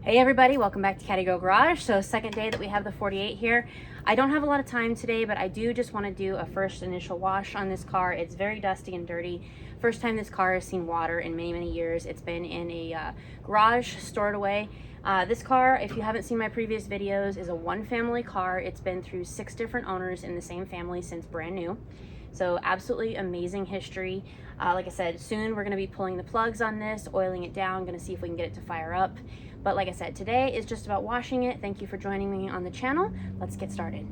Hey everybody, welcome back to Caddy Girl Garage. So second day that we have the 48 here. I don't have a lot of time today, but I do just want to do a first initial wash on this car. It's very dusty and dirty. First time this car has seen water in many years. It's been in a garage stored away. This car, if you haven't seen my previous videos, is a one family car. It's been through 6 different owners in the same family since brand new. So absolutely amazing history. Like I said, soon we're going to be pulling the plugs on this, oiling it down, going to see if we can get it to fire up. But like I said, today is just about washing it. Thank you for joining me on the channel. Let's get started.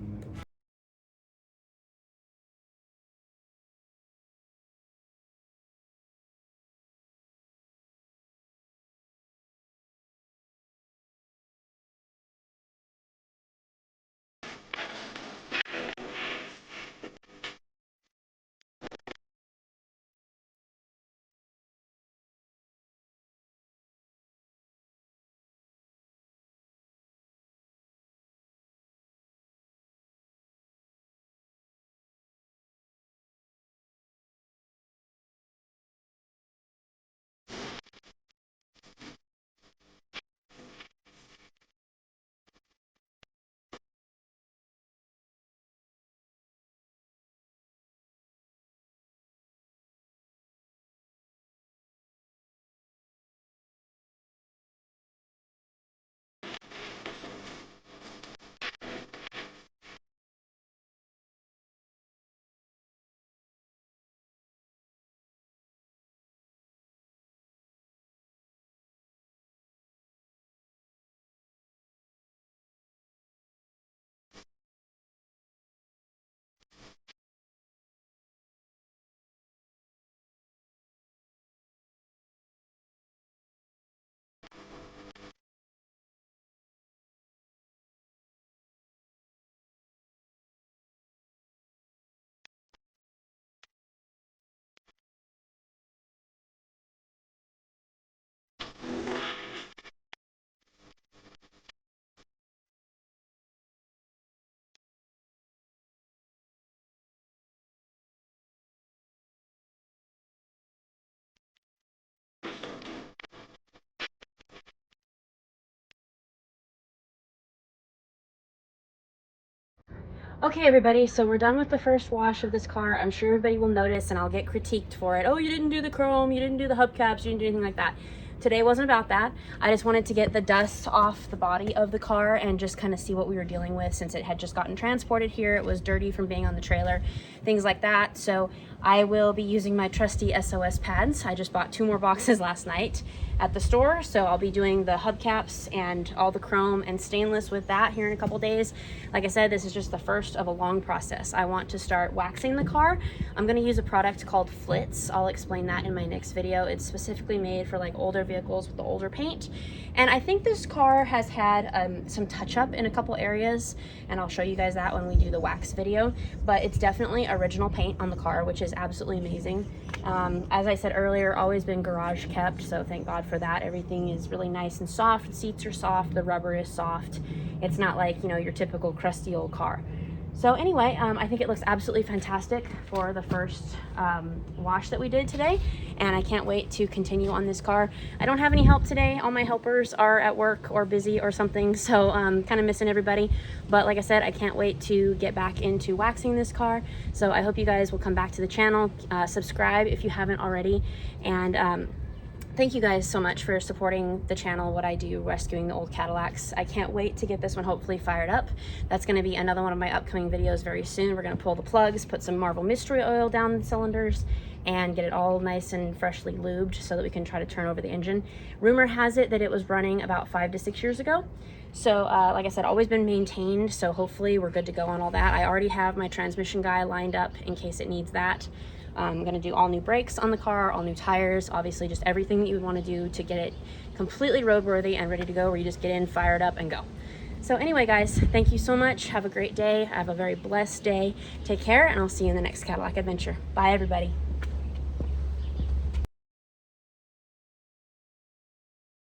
Okay everybody, so we're done with the first wash of this car. I'm sure everybody will notice and I'll get critiqued for it. Oh, you didn't do the chrome, you didn't do the hubcaps, you didn't do anything like that. Today wasn't about that. I just wanted to get the dust off the body of the car and just kind of see what we were dealing with since it had just gotten transported here. It was dirty from being on the trailer, things like that. So I will be using my trusty SOS pads. I just bought 2 more boxes last night at the store, so I'll be doing the hubcaps and all the chrome and stainless with that here in a couple days. Like I said, this is just the first of a long process. I want to start waxing the car. I'm going to use a product called Flitz. I'll explain that in my next video. It's specifically made for like older vehicles with the older paint, and I think this car has had some touch up in a couple areas, and I'll show you guys that when we do the wax video. But it's definitely original paint on the car, which is absolutely amazing. As I said earlier, always been garage kept, so thank God for that. Everything is really nice and soft. The seats are soft, the rubber is soft. It's not like, you know, your typical crusty old car. So anyway, I think it looks absolutely fantastic for the first wash that we did today, and I can't wait to continue on this car. I don't have any help today. All my helpers are at work or busy or something, so kind of missing everybody. But like I said, I can't wait to get back into waxing this car. So I hope you guys will come back to the channel, subscribe if you haven't already, and thank you guys so much for supporting the channel, what I do rescuing the old Cadillacs. I can't wait to get this one hopefully fired up. That's going to be another one of my upcoming videos very soon. We're going to pull the plugs, put some Marvel Mystery Oil down the cylinders, and get it all nice and freshly lubed so that we can try to turn over the engine. Rumor has it that it was running about 5 to 6 years ago. So like I said, always been maintained, so hopefully we're good to go on all that. I already have my transmission guy lined up in case it needs that. I'm going to do all new brakes on the car, all new tires, obviously just everything that you would want to do to get it completely roadworthy and ready to go, where you just get in, fire it up, and go. So anyway, guys, thank you so much. Have a great day. Have a very blessed day. Take care, and I'll see you in the next Cadillac adventure. Bye, everybody.